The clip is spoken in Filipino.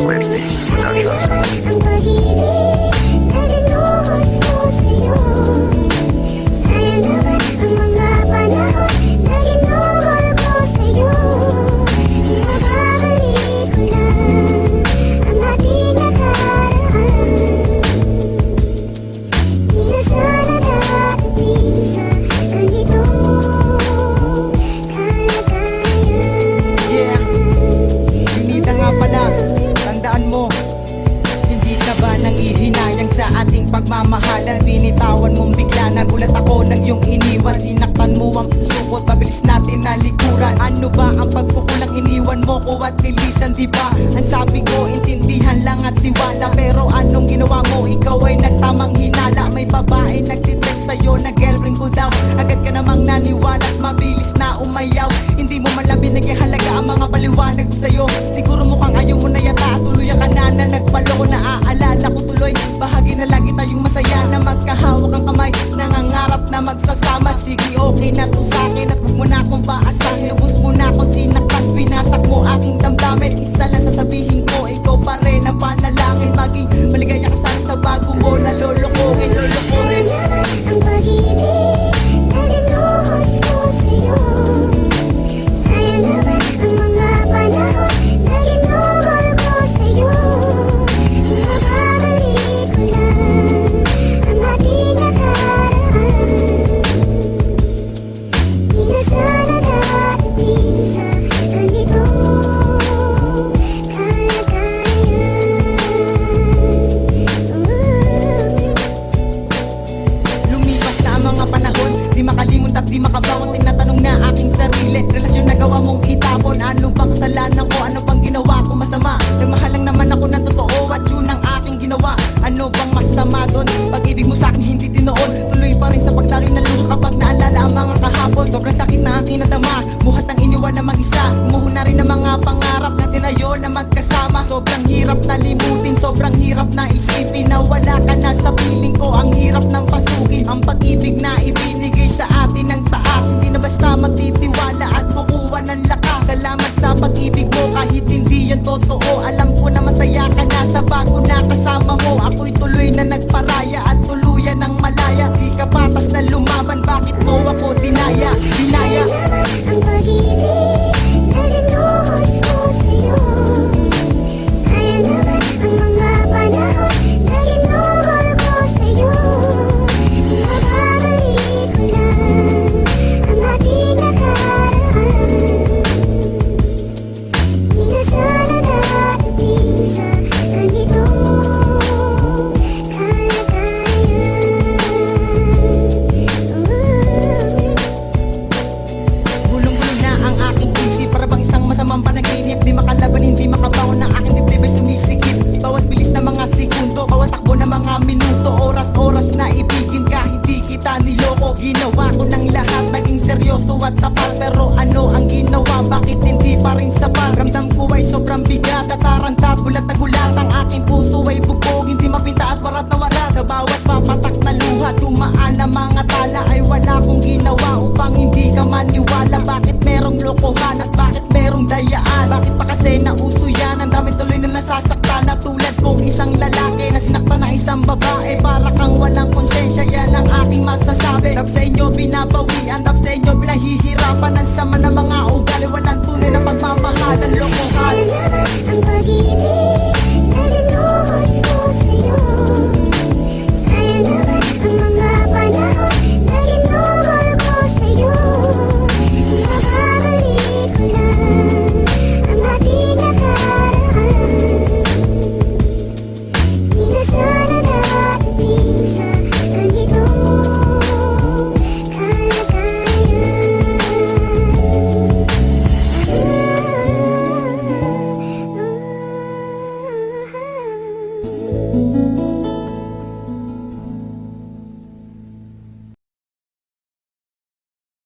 Wednesdays Productions. Ang pag-ibig na binuhos ko sa'yo. Sayang naman ang mga panahon na ginuhol ko sa'yo. Mababalik ko lang ang ating nakaraan. Di na sana darating sa ganito kalagayan. Yeah, Junita nga pala, tandaan mo, hindi ka ba nang ihinayang sa ating pagmamahalan? Binitawan mong bigla, nagulat ako ng iyong iniwan. Sinaktan mo ang puso ko, pabilis natin nalikuran. Ano ba ang pagkukulang iniwan mo ko at nilisan, di ba? Ang sabi ko, intindihan lang at tiwala. Pero anong ginawa mo? Ikaw ay nagtamang hinala. May babae nagtitext sa'yo na girlfriend ko daw. Agad ka namang naniwala at mabilis na umayaw. Hindi mo man lang binigay halaga ang mga paliwanag ko sa'yo. Siguro mukhang ayaw mo na yata, tuluyan ka na nagpaloko. Naaalala ko tuloy, bahagi na lagi tayong masaya na magkahawak ang kamay, nangangarap na magsasama. Sige, okay na to sa'kin at huwag mo na akong paasahin. Lubos mo na akong sinaktan, pinasak mo aking damdamin. Isa lang sasabihin ko, ikaw pa rin ang panalangin. Maging maligaya ka sana sa bago mo na lolokohin. Sayang naman ang pag-ibig na binuhos ko sa'yo. Sayang naman ang mga panahon na ginuhol ko sa'yo. Mababalik ko lang ang ating nakaraan. Di na sana darating sa ganito kalagayan. Lumipas na ang mga panahon, di makalimot at di makabangon. Tinatanong na aking sarili, relasyon na gawa mong itapon. Ano bang kasalanan ko? Ano bang ginawa ko masama? Nagmahal lang naman ako ng totoo at yun ang aking ginawa. Ano bang masama doon? Pag-ibig mo sa'kin hindi dinoon. Tuloy pa rin sa pagdaloy ng luha kapag naalala ang mga kahapon. Sobrang sakit na aking nadama, buhat ng iniwan na mag-isa. Umuho na rin ang mga pangarap na tinayo na magkasama. Sobrang hirap na limutin, sobrang hirap na isipin na wala ka na sa piling ko. Ang hirap ng pasukin, ang pag-ibig na ibinigay sa atin ng taas. Hindi na basta magtitiwala at kukuha ng lakas. Salamat sa pag-ibig mo kahit hindi yan totoo. Alam ko na masaya ka na sa bago na kasama mo. Ako'y tuloy na nagparaya at tuluyan ng malaya. Di ka patas na lumaban, bakit mo ako dinaya? Dinaya. Sayang naman ang pag-ibig na binuhos ko sa'yo. Sayang naman ang mga panahon na ginuhol ko sa'yo. Mababalik ko lang ang ating nakaraan. Di na sana darating sa ganito kalagayan. Gulong-gulo na ang aking isip, para bang isang masamang panaginip. Di makalaban, hindi makabangon ng aking dibdib ay sumisikip. Bawat bilis na mga segundo, bawat takbo na mga minuto. Oras-oras na ibigin ka, hindi kita niloko. Ginawa ko ng lahat, naging seryoso at tapat. Pero ano ang ginawa, bakit hindi pa rin sapat? Ramdam ko ay sobrang bigat at tarantat. Gulat na gulat, ang aking puso ay bubog. Hindi mapinta at warat na warat. Sa bawat papatak na luha, tumaan ang mga tala. Ay wala kong ginawa upang hindi ka maniwala. Bakit merong lokohan at bakit merong dayaan? Bakit pa kasi nauso yan? Ang dami tuloy na nasasaktan na tulad kong isang lalaki na sinaktan na isang babae. Para kang walang konsensya, yan ang aking masasabi. Tap sa inyo binabawian, tap sa inyo pinahihirapan. Ang sama ng mga ugali, walang tunay na pagmamahal. Ang lokohan. Sayang naman ang